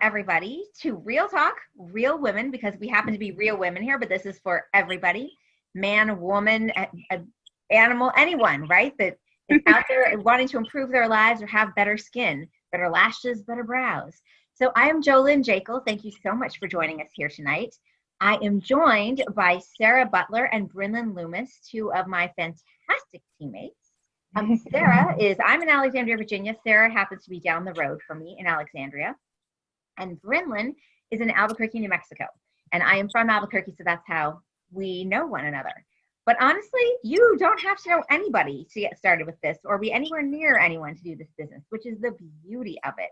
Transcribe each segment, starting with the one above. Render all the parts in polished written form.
everybody to Real Talk, Real Women, because we happen to be real women here, but this is for everybody, man, woman, animal, anyone, right? That is out there wanting to improve their lives or have better skin, better lashes, better brows. So I am JoLynn Jekyll. Thank you so much for joining us here tonight. I am joined by Sarah Butler and Brinlyn Loomis, two of my fantastic teammates. Sarah I'm in Alexandria, Virginia. Sarah happens to be down the road from me in Alexandria. And Brinlyn is in Albuquerque, New Mexico. And I am from Albuquerque, so that's how we know one another. But honestly, you don't have to know anybody to get started with this or be anywhere near anyone to do this business, which is the beauty of it.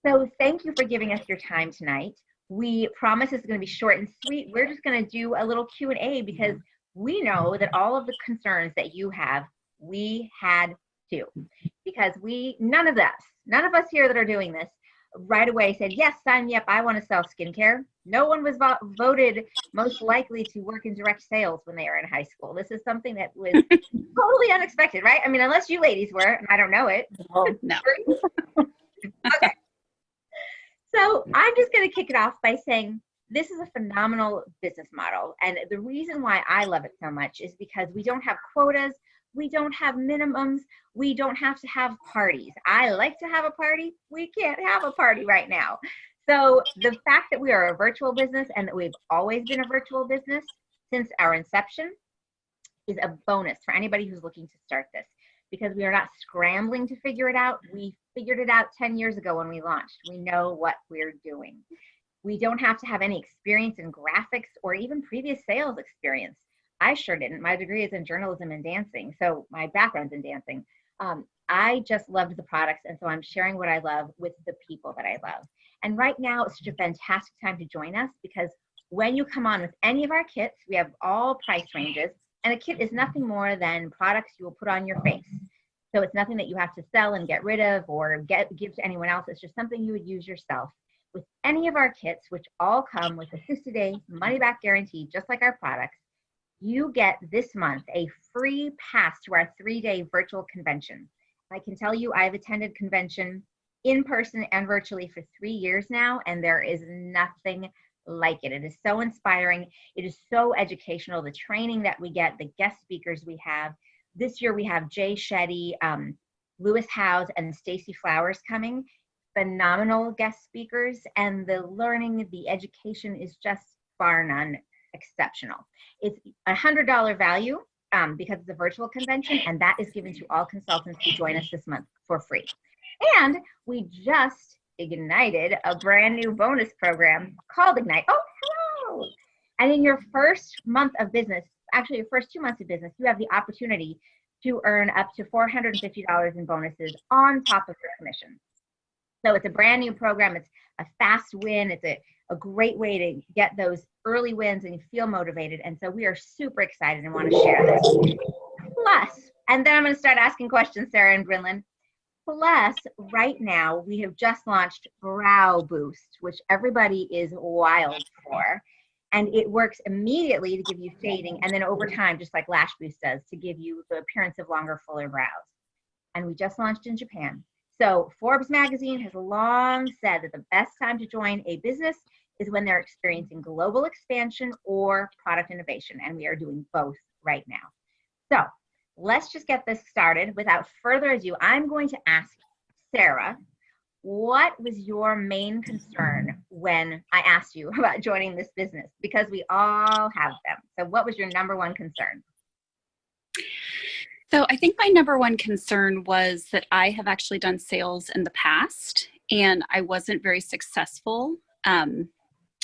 So thank you for giving us your time tonight. We promise it's going to be short and sweet. We're just going to do a little Q&A because we know that all of the concerns that you have, we had too. Because none of us here that are doing this right away said, yes, sign me up, I want to sell skincare. No one was voted most likely to work in direct sales when they were in high school. This is something that was totally unexpected, right? I mean, unless you ladies were, and I don't know it. Oh, no. Okay. So I'm just going to kick it off by saying this is a phenomenal business model. And the reason why I love it so much is because we don't have quotas. We don't have minimums. We don't have to have parties. I like to have a party. We can't have a party right now. So the fact that we are a virtual business and that we've always been a virtual business since our inception is a bonus for anybody who's looking to start this, because we are not scrambling to figure it out. We figured it out 10 years ago when we launched. We know what we're doing. We don't have to have any experience in graphics or even previous sales experience. I sure didn't. My degree is in journalism and dancing, so my background's in dancing. I just loved the products, and so I'm sharing what I love with the people that I love. And right now, it's such a fantastic time to join us because when you come on with any of our kits, we have all price ranges, and a kit is nothing more than products you will put on your face. So it's nothing that you have to sell and get rid of or give to anyone else. It's just something you would use yourself. With any of our kits, which all come with a 60-day money-back guarantee, just like our products, you get this month a free pass to our 3-day virtual convention. I can tell you I've attended convention in person and virtually for 3 years now, and there is nothing like it. It is so inspiring. It is so educational. The training that we get, the guest speakers we have. This year we have Jay Shetty, Lewis Howes, and Stacey Flowers coming. Phenomenal guest speakers, and the learning, the education is just bar none exceptional. It's $100 value because it's a virtual convention, and that is given to all consultants who join us this month for free. And we just ignited a brand new bonus program called Ignite. Oh, hello! And in your first month of business, actually your first 2 months of business, you have the opportunity to earn up to $450 in bonuses on top of your commission. So it's a brand new program. It's a fast win. It's a great way to get those early wins and you feel motivated. And so we are super excited and want to share this. Plus, and then I'm going to start asking questions, Sarah and Brinlyn. Plus, right now, we have just launched Brow Boost, which everybody is wild for. And it works immediately to give you shading, and then over time, just like Lash Boost does, to give you the appearance of longer, fuller brows. And we just launched in Japan. So Forbes magazine has long said that the best time to join a business is when they're experiencing global expansion or product innovation, and we are doing both right now. So let's just get this started. Without further ado, I'm going to ask Sarah, what was your main concern when I asked you about joining this business? Because we all have them. So what was your number one concern? So I think my number one concern was that I have actually done sales in the past and I wasn't very successful.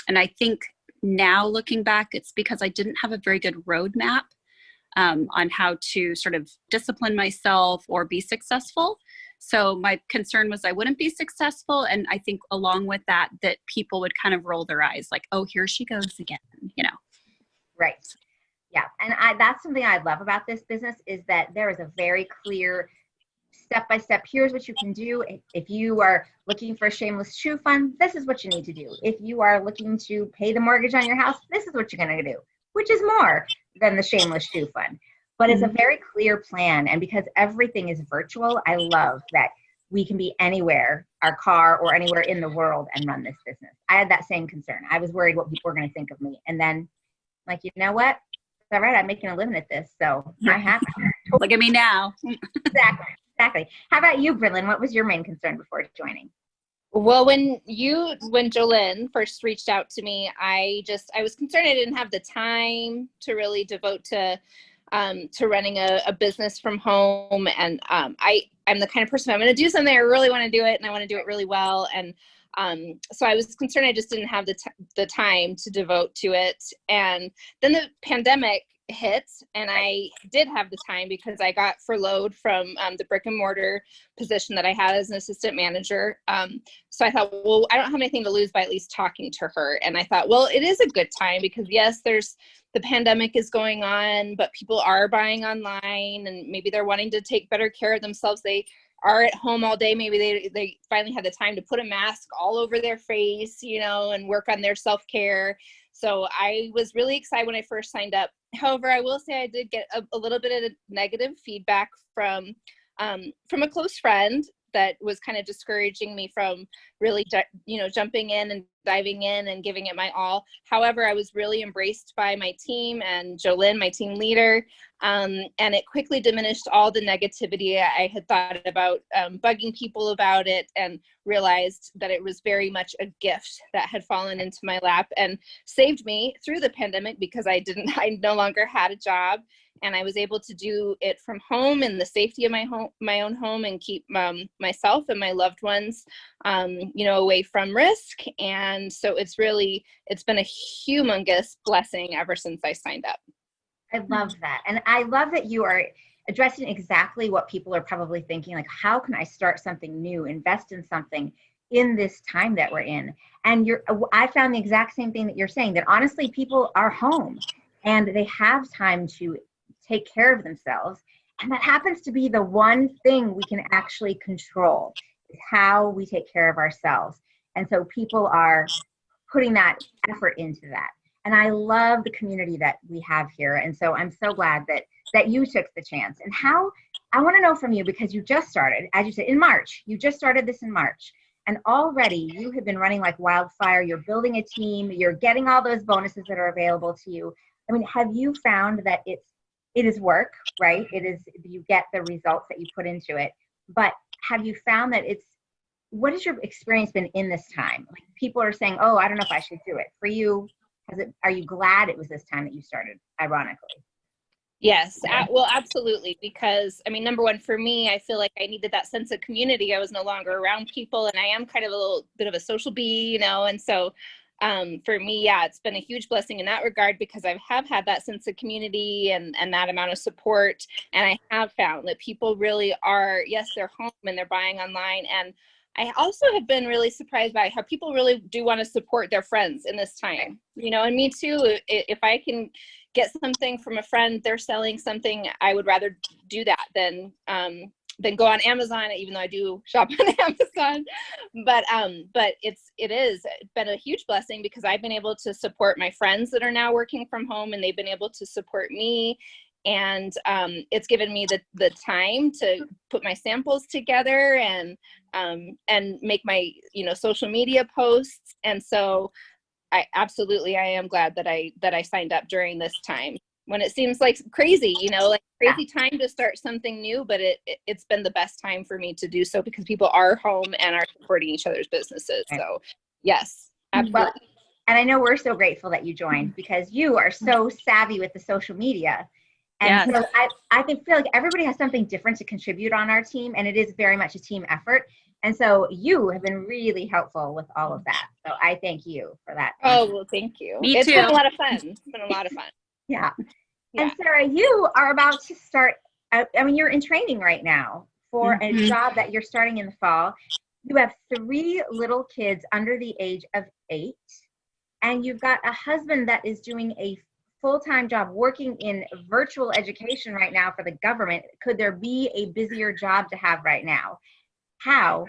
And I think now looking back, it's because I didn't have a very good roadmap on how to sort of discipline myself or be successful. So my concern was I wouldn't be successful. And I think along with that, that people would kind of roll their eyes like, oh, here she goes again, you know. Right. Yeah. And that's something I love about this business is that there is a very clear step-by-step, here's what you can do. If you are looking for a shameless shoe fund, this is what you need to do. If you are looking to pay the mortgage on your house, this is what you're going to do, which is more than the shameless shoe fund. But it's a very clear plan. And because everything is virtual, I love that we can be anywhere, our car or anywhere in the world, and run this business. I had that same concern. I was worried what people were going to think of me. And then, like, you know what? It's all right. I'm making a living at this. So I have it. Look at me now. Exactly. How about you, Bridlin? What was your main concern before joining? Well, when Jolene first reached out to me, I was concerned I didn't have the time to really devote to running a business from home. And I'm the kind of person, I'm going to do something, I really want to do it, and I want to do it really well. And so I was concerned I just didn't have the time to devote to it. And then the pandemic hit, and I did have the time because I got furloughed from the brick and mortar position that I had as an assistant manager. So I thought, well, I don't have anything to lose by at least talking to her. And I thought, well, it is a good time because yes, the pandemic is going on, but people are buying online, and maybe they're wanting to take better care of themselves. They are at home all day. Maybe they finally had the time to put a mask all over their face, and work on their self-care. So I was really excited when I first signed up. However, I will say I did get a little bit of negative feedback from a close friend that was kind of discouraging me from really, jumping in and diving in and giving it my all. However, I was really embraced by my team and Jolene, my team leader, and it quickly diminished all the negativity I had thought about bugging people about it, and realized that it was very much a gift that had fallen into my lap and saved me through the pandemic, because I no longer had a job. And I was able to do it from home in the safety of my own home, and keep myself and my loved ones, away from risk. And so it's been a humongous blessing ever since I signed up. I love that. And I love that you are addressing exactly what people are probably thinking, like, how can I start something new, invest in something in this time that we're in? And I found the exact same thing that you're saying, that honestly, people are home and they have time to take care of themselves. And that happens to be the one thing we can actually control, is how we take care of ourselves. And so people are putting that effort into that. And I love the community that we have here. And so I'm so glad that you took the chance. And I want to know from you, because you just started, as you said, in March. You just started this in March. And already you have been running like wildfire. You're building a team. You're getting all those bonuses that are available to you. I mean, have you found that it is work, right? You get the results that you put into it. But have you found that what has your experience been in this time? Like, people are saying, oh, I don't know if I should do it. For you, are you glad it was this time that you started, ironically? Yes, well, absolutely. Because, number one, for me, I feel like I needed that sense of community. I was no longer around people, and I am kind of a little bit of a social bee, and so for me, yeah, it's been a huge blessing in that regard, because I have had that sense of community and that amount of support. And I have found that people really are, yes, they're home and they're buying online. And I also have been really surprised by how people really do want to support their friends in this time, and me too. If I can get something from a friend, they're selling something, I would rather do that than go on Amazon, even though I do shop on Amazon. But it has been a huge blessing, because I've been able to support my friends that are now working from home, and they've been able to support me. And it's given me the time to put my samples together and make my social media posts. And so I am glad that I signed up during this time, when it seems like crazy, crazy time to start something new, but it's been the best time for me to do so, because people are home and are supporting each other's businesses. So yes, absolutely. Well, and I know we're so grateful that you joined, because you are so savvy with the social media. And so I can feel like everybody has something different to contribute on our team, and it is very much a team effort. And so you have been really helpful with all of that. So I thank you for that. Oh, well, thank you. It's been a lot of fun. It's been a lot of fun. Yeah. And Sarah, you are about to start, you're in training right now for a job that you're starting in the fall. You have 3 little kids under the age of 8, and you've got a husband that is doing a full-time job working in virtual education right now for the government. Could there be a busier job to have right now? How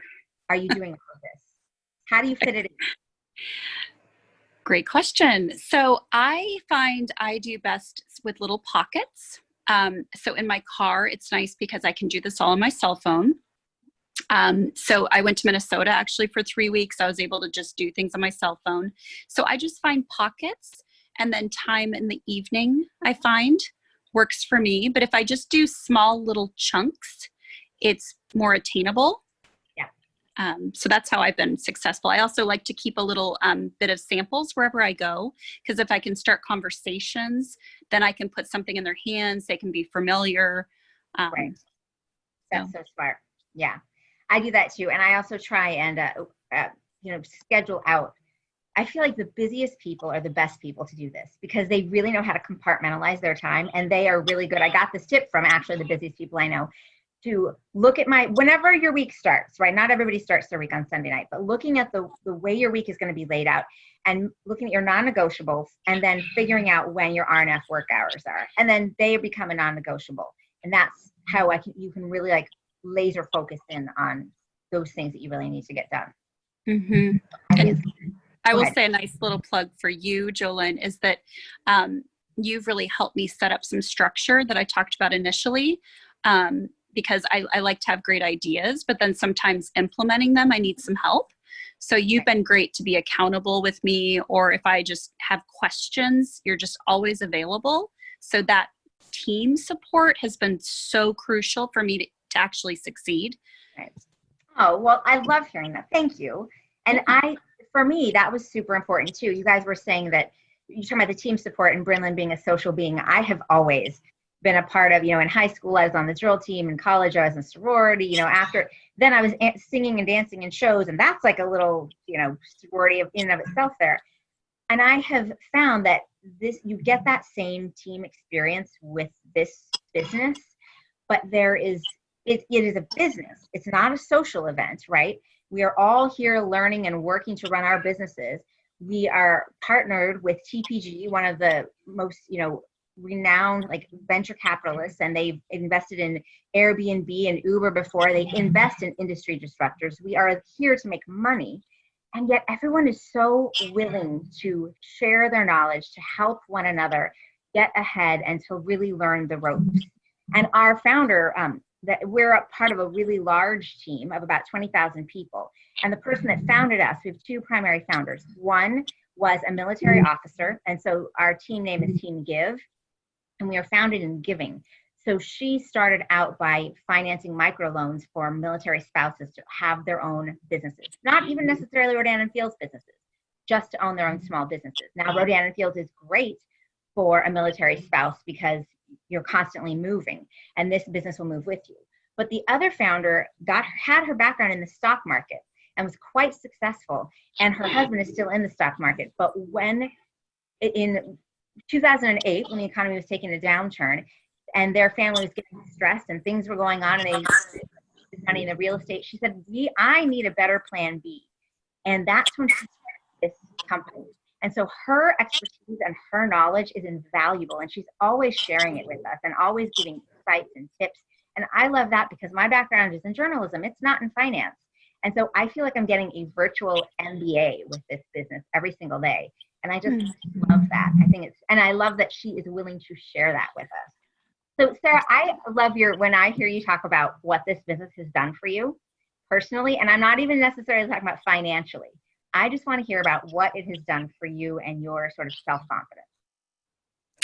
are you doing all of this? How do you fit it in? Great question. So I find I do best with little pockets. So in my car, it's nice because I can do this all on my cell phone. So I went to Minnesota actually for 3 weeks. I was able to just do things on my cell phone. So I just find pockets, and then time in the evening I find works for me. But if I just do small little chunks, it's more attainable. So that's how I've been successful. I also like to keep a little bit of samples wherever I go, because if I can start conversations, then I can put something in their hands. They can be familiar. Right. That's so smart. Yeah, I do that too. And I also try and, schedule out. I feel like the busiest people are the best people to do this because they really know how to compartmentalize their time, and they are really good. I got this tip from actually the busiest people I know, to look at whenever your week starts, right? Not everybody starts their week on Sunday night, but looking at the way your week is going to be laid out and looking at your non-negotiables, and then figuring out when your RNF work hours are. And then they become a non-negotiable. And that's how you can really like laser focus in on those things that you really need to get done. Mm-hmm. And I will say a nice little plug for you, Jolene, is that you've really helped me set up some structure that I talked about initially. Because I like to have great ideas, but then sometimes implementing them, I need some help. So you've been great to be accountable with me, or if I just have questions, you're just always available. So that team support has been so crucial for me to actually succeed. Right. Oh, well, I love hearing that. Thank you. And for me, that was super important too. You guys were saying that you're talking about the team support and Brynlin being a social being. I have always been a part of, in high school, I was on the drill team. In college, I was in sorority, then I was singing and dancing in shows. And that's like a little, sorority in and of itself there. And I have found that you get that same team experience with this business, but it is a business. It's not a social event, right? We are all here learning and working to run our businesses. We are partnered with TPG, one of the most, renowned like venture capitalists, and they've invested in Airbnb and Uber before. They invest in industry disruptors. We are here to make money, and yet everyone is so willing to share their knowledge, to help one another get ahead, and to really learn the ropes. And our founder, that we're a part of a really large team of about 20,000 people, and the person that founded us, we have two primary founders. One was a military officer, and so our team name is Team Give. And we are founded in giving. So she started out by financing microloans for military spouses to have their own businesses, not even necessarily Rodan and Fields businesses, just to own their own small businesses. Now, Rodan and Fields is great for a military spouse because you're constantly moving, and this business will move with you. But the other founder had her background in the stock market and was quite successful, and her husband is still in the stock market. But in 2008, when the economy was taking a downturn and their family was getting stressed and things were going on, and they invested money in the real estate, she said, I need a better plan B. And that's when she started this company. And so her expertise and her knowledge is invaluable, and she's always sharing it with us and always giving insights and tips. And I love that because my background is in journalism. It's not in finance. And so I feel like I'm getting a virtual MBA with this business every single day. And I just love that. And I love that she is willing to share that with us. So Sarah, I love when I hear you talk about what this business has done for you personally, and I'm not even necessarily talking about financially. I just want to hear about what it has done for you and your sort of self-confidence.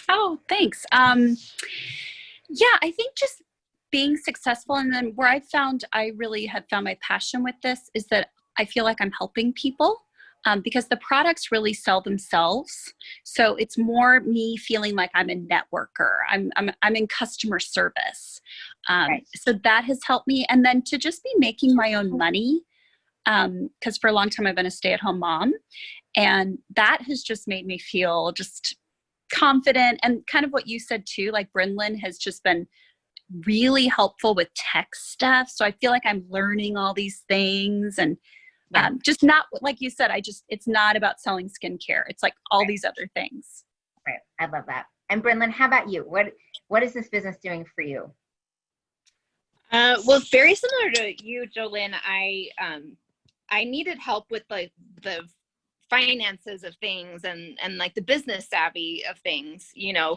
Oh, thanks. Yeah, I think just being successful, and then where I really have found my passion with this is that I feel like I'm helping people. Because the products really sell themselves. So it's more me feeling like I'm a networker. I'm in customer service. Right. So that has helped me. And then to just be making my own money, because for a long time I've been a stay-at-home mom. And that has just made me feel just confident. And kind of what you said too, like Brynlin has just been really helpful with tech stuff. So I feel like I'm learning all these things, and just not, like you said, it's not about selling skincare. It's like all these other things. Right. I love that. And Brynlin, how about you? What is this business doing for you? Well, very similar to you, Jolene. I needed help with like the finances of things and like the business savvy of things.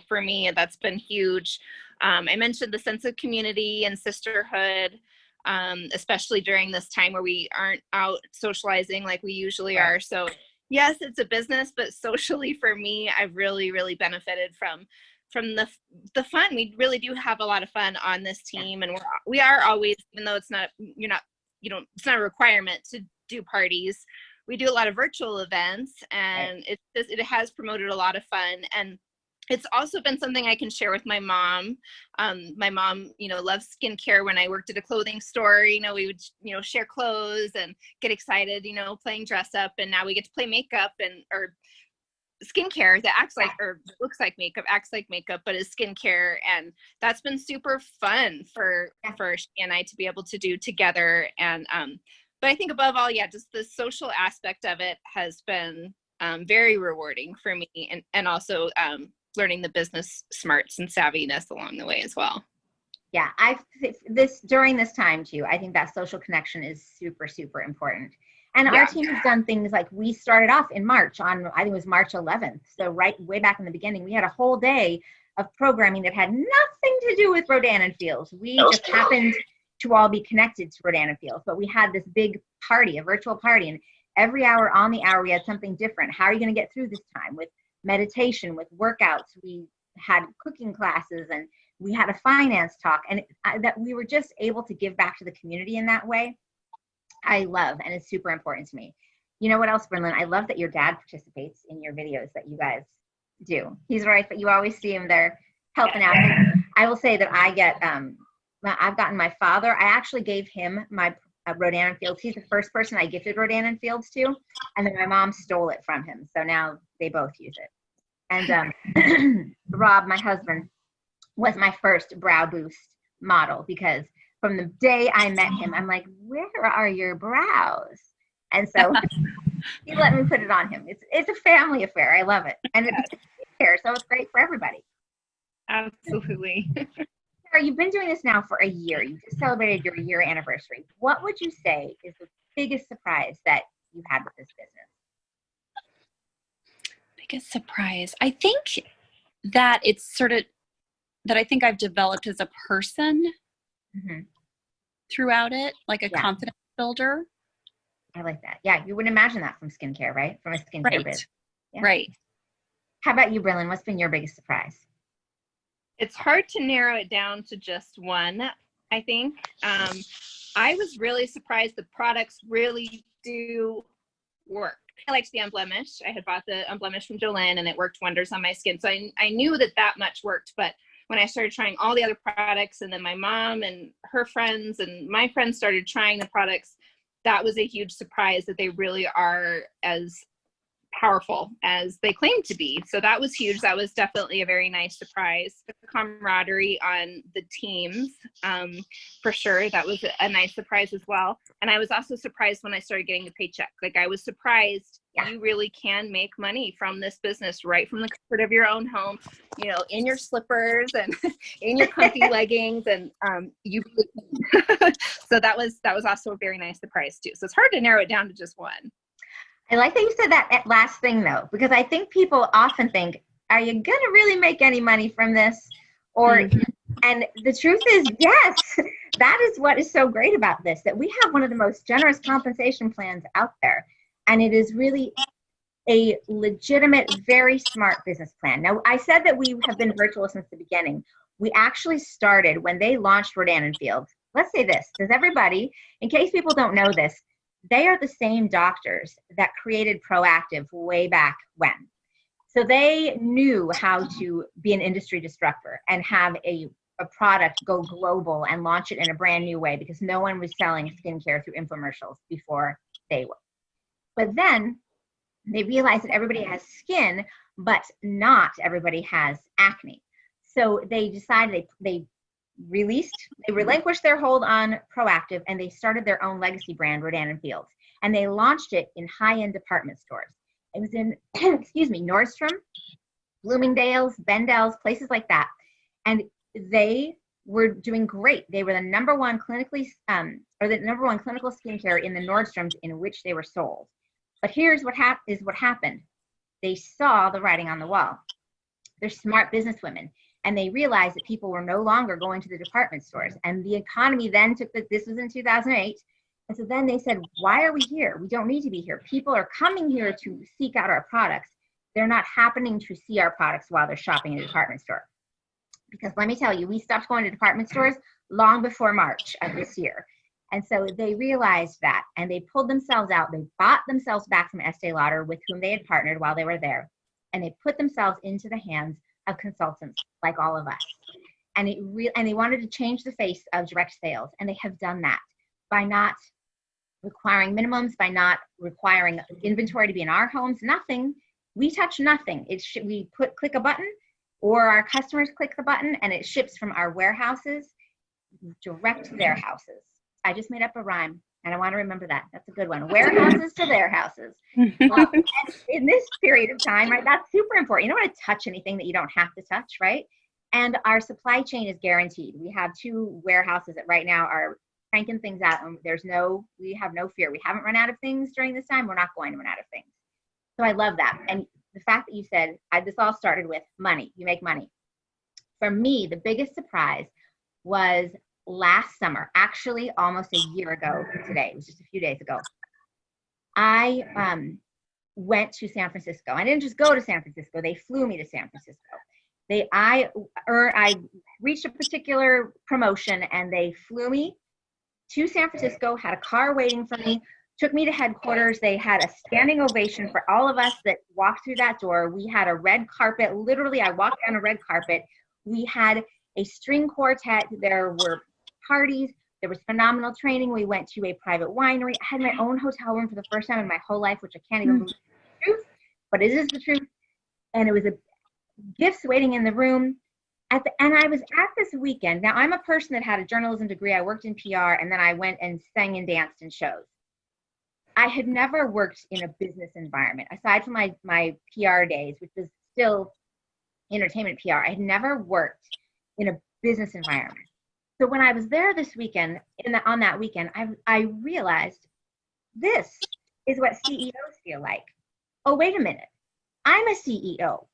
For me, that's been huge. I mentioned the sense of community and sisterhood. especially during this time where we aren't out socializing like we usually are. So yes, it's a business, but socially for me, I've really, really benefited from the fun. We really do have a lot of fun on this team, and we are always, even though it's not, it's not a requirement to do parties. We do a lot of virtual events, and it has promoted a lot of fun. And it's also been something I can share with my mom. My mom, loves skincare. When I worked at a clothing store, we would, share clothes and get excited, playing dress up. And now we get to play makeup or skincare that acts like, or looks like makeup, acts like makeup, but is skincare. And that's been super fun for she and I to be able to do together. And, but I think above all, just the social aspect of it has been very rewarding for me, and also learning the business smarts and savviness along the way as well. Yeah, during this time too, I think that social connection is super, super important. And our team has done things like, we started off in March I think it was March 11th. So way back in the beginning, we had a whole day of programming that had nothing to do with Rodan and Fields. We just happened to all be connected to Rodan and Fields, but we had this big party, a virtual party, and every hour on the hour, we had something different. How are you going to get through this time? With meditation, with workouts, we had cooking classes, and we had a finance talk, and that we were just able to give back to the community in that way. I love, and it's super important to me. You know what else, Bernlyn? I love that your dad participates in your videos that you guys do. He's right, but you always see him there helping out. I will say that I've gotten my father, I actually gave him my Rodan and Fields. He's the first person I gifted Rodan and Fields to, and then my mom stole it from him. So now they both use it. And Rob, my husband, was my first brow boost model, because from the day I met him, I'm like, where are your brows? And so he let me put it on him. It's a family affair. I love it. And it's care, so it's great for everybody. Absolutely. Sarah, you've been doing this now for a year. You just celebrated your year anniversary. What would you say is the biggest surprise that you had with this business? Biggest surprise. I think that it's sort of that I think I've developed as a person throughout it, like a confidence builder. I like that. Yeah, you wouldn't imagine that from skincare, right? From a skincare biz. Yeah. Right. How about you, Brilliant? What's been your biggest surprise? It's hard to narrow it down to just one, I think. I was really surprised the products really do work. I liked the Unblemished. I had bought the Unblemished from Jolene, and it worked wonders on my skin. So I knew that much worked. But when I started trying all the other products, and then my mom and her friends and my friends started trying the products, that was a huge surprise that they really are as powerful as they claim to be. So that was huge. That was definitely a very nice surprise. The camaraderie on the teams, for sure. That was a nice surprise as well. And I was also surprised when I started getting the paycheck. Like, I was surprised you really can make money from this business right from the comfort of your own home, in your slippers and in your comfy leggings, and you so that was also a very nice surprise too. So it's hard to narrow it down to just one. I like that you said that last thing, though, because I think people often think, are you going to really make any money from this? Or, and the truth is, yes, that is what is so great about this, that we have one of the most generous compensation plans out there. And it is really a legitimate, very smart business plan. Now, I said that we have been virtual since the beginning. We actually started when they launched Rodan and Fields. Let's say this, because everybody, in case people don't know this, they are the same doctors that created Proactive way back when. So they knew how to be an industry disruptor and have a product go global and launch it in a brand new way, because no one was selling skincare through infomercials before they were. But then they realized that everybody has skin, but not everybody has acne. So they decided they relinquished their hold on Proactive, and they started their own legacy brand, Rodan and Fields. And they launched it in high-end department stores. It was in, Nordstrom, Bloomingdale's, Bendel's, places like that. And they were doing great. They were the number one clinical skincare in the Nordstroms in which they were sold. But here's what happened. They saw the writing on the wall. They're smart businesswomen. And they realized that people were no longer going to the department stores. And the economy then this was in 2008. And so then they said, why are we here? We don't need to be here. People are coming here to seek out our products. They're not happening to see our products while they're shopping in a department store. Because let me tell you, we stopped going to department stores long before March of this year. And so they realized that, and they pulled themselves out. They bought themselves back from Estee Lauder, with whom they had partnered while they were there. And they put themselves into the hands of consultants like all of us. And they wanted to change the face of direct sales. And they have done that by not requiring minimums, by not requiring inventory to be in our homes, nothing. We touch nothing. We click a button, or our customers click the button, and it ships from our warehouses direct to their houses. I just made up a rhyme, and I want to remember that. That's a good one. Warehouses to their houses. In this period of time, right, that's super important. You don't want to touch anything that you don't have to touch, right? And our supply chain is guaranteed. We have 2 warehouses that right now are cranking things out, and we have no fear. We haven't run out of things during this time. We're not going to run out of things. So I love that. And the fact that you said, this all started with money. You make money. For me, the biggest surprise was last summer, actually almost a year ago today. It was just a few days ago. I went to San Francisco. I didn't just go to San Francisco. They flew me to San Francisco. I reached a particular promotion, and they flew me to San Francisco, had a car waiting for me, took me to headquarters. They had a standing ovation for all of us that walked through that door. We had a red carpet. Literally, I walked down a red carpet. We had a string quartet. There were parties. There was phenomenal training. We went to a private winery. I had my own hotel room for the first time in my whole life, which I can't even believe is the truth, but it is the truth. And it was gifts waiting in the room. And I was at this weekend. Now, I'm a person that had a journalism degree. I worked in PR, and then I went and sang and danced in shows. I had never worked in a business environment, aside from my PR days, which was still entertainment PR. I had never worked in a business environment. So when I was there this weekend, on that weekend, I realized this is what CEOs feel like. Oh, wait a minute. I'm a CEO.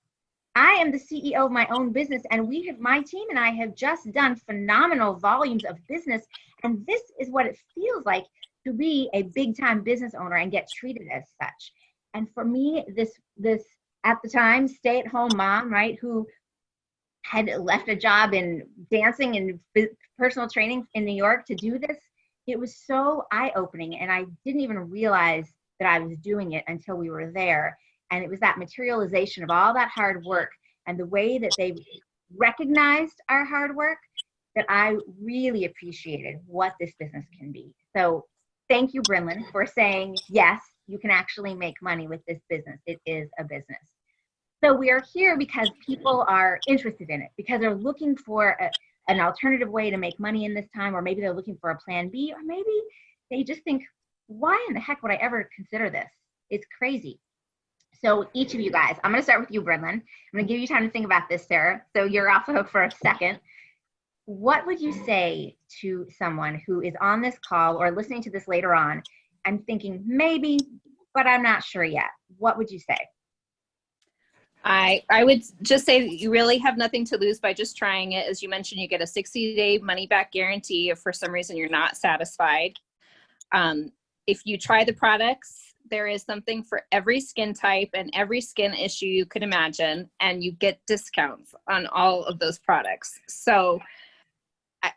I am the CEO of my own business, and my team and I have just done phenomenal volumes of business, and this is what it feels like to be a big-time business owner and get treated as such. And for me, this at the time, stay-at-home mom, right, who had left a job in dancing and personal training in New York to do this, it was so eye-opening, and I didn't even realize that I was doing it until we were there. And it was that materialization of all that hard work and the way that they recognized our hard work that I really appreciated what this business can be. So thank you, Brinlyn, for saying, yes, you can actually make money with this business. It is a business. So we are here because people are interested in it, because they're looking for an alternative way to make money in this time, or maybe they're looking for a plan B, or maybe they just think, why in the heck would I ever consider this? It's crazy. So each of you guys, I'm going to start with you, Brinlyn. I'm going to give you time to think about this, Sarah. So you're off the hook for a second. What would you say to someone who is on this call or listening to this later on and thinking, maybe, but I'm not sure yet? What would you say? I would just say that you really have nothing to lose by just trying it. As you mentioned, you get a 60-day money-back guarantee if for some reason you're not satisfied. If you try the products, there is something for every skin type and every skin issue you could imagine, and you get discounts on all of those products. So,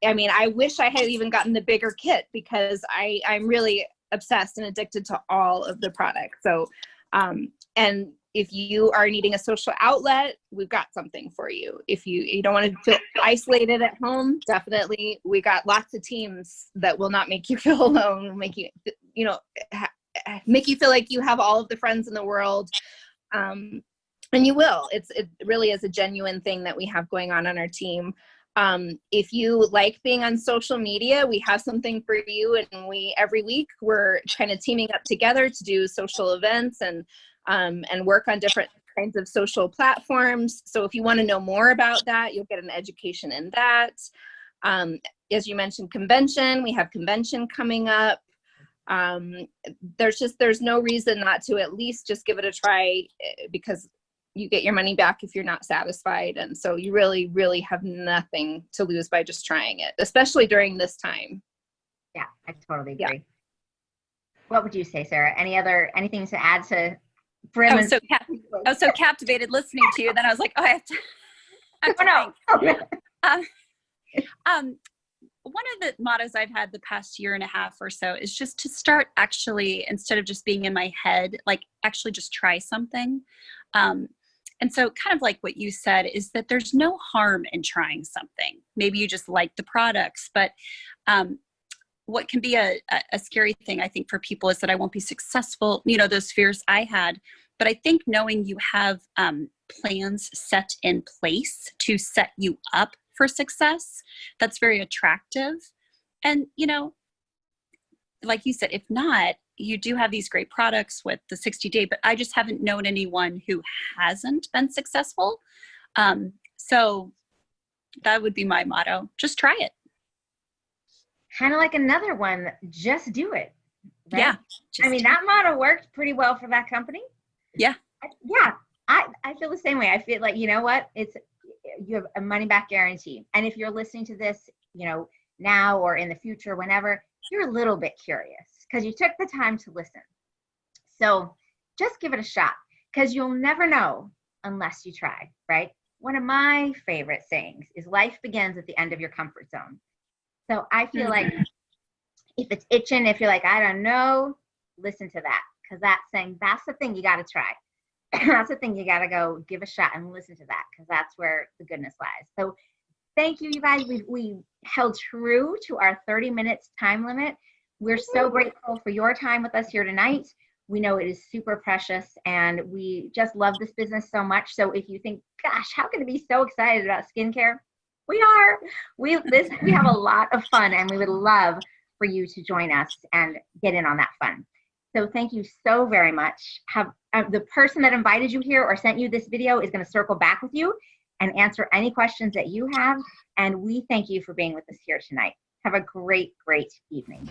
I mean, I wish I had even gotten the bigger kit, because I'm really obsessed and addicted to all of the products. So, and if you are needing a social outlet, we've got something for you. If you don't want to feel isolated at home, definitely, we got lots of teams that will not make you feel alone, make you, make you feel like you have all of the friends in the world. And you will. It really is a genuine thing that we have going on our team. If you like being on social media, we have something for you. And every week we're kind of teaming up together to do social events and work on different kinds of social platforms. So if you want to know more about that, you'll get an education in that. As you mentioned, convention, we have convention coming up. There's no reason not to at least just give it a try, because you get your money back if you're not satisfied. And so you really, really have nothing to lose by just trying it, especially during this time. Yeah, I totally agree. Yeah. What would you say, Sarah? Anything to add to Brim? I was so captivated listening to you. Then I was like, oh, I have to think. One of the mottos I've had the past year and a half or so is just to start actually, instead of just being in my head, like actually just try something. And so kind of like what you said is that there's no harm in trying something. Maybe you just like the products, but what can be a scary thing, I think, for people is that I won't be successful, those fears I had. But I think knowing you have plans set in place to set you up for success, that's very attractive. And, like you said, if not, you do have these great products with the 60-day, but I just haven't known anyone who hasn't been successful. So that would be my motto. Just try it. Kind of like another one, just do it. Right? Yeah. That motto worked pretty well for that company. Yeah. Yeah. I feel the same way. I feel like, you know what? You have a money back guarantee. And if you're listening to this, now or in the future, whenever, you're a little bit curious because you took the time to listen. So just give it a shot because you'll never know unless you try, right? One of my favorite sayings is life begins at the end of your comfort zone. So I feel like if it's itching, if you're like, I don't know, listen to that because that's the thing you got to try. That's the thing you got to go give a shot and listen to that because that's where the goodness lies. So thank you, you guys. We held true to our 30 minutes time limit. We're so grateful for your time with us here tonight. We know it is super precious and we just love this business so much. So if you think, gosh, how can I be so excited about skincare? We are. We have a lot of fun and we would love for you to join us and get in on that fun. So thank you so very much. The person that invited you here or sent you this video is going to circle back with you and answer any questions that you have. And we thank you for being with us here tonight. Have a great, great evening.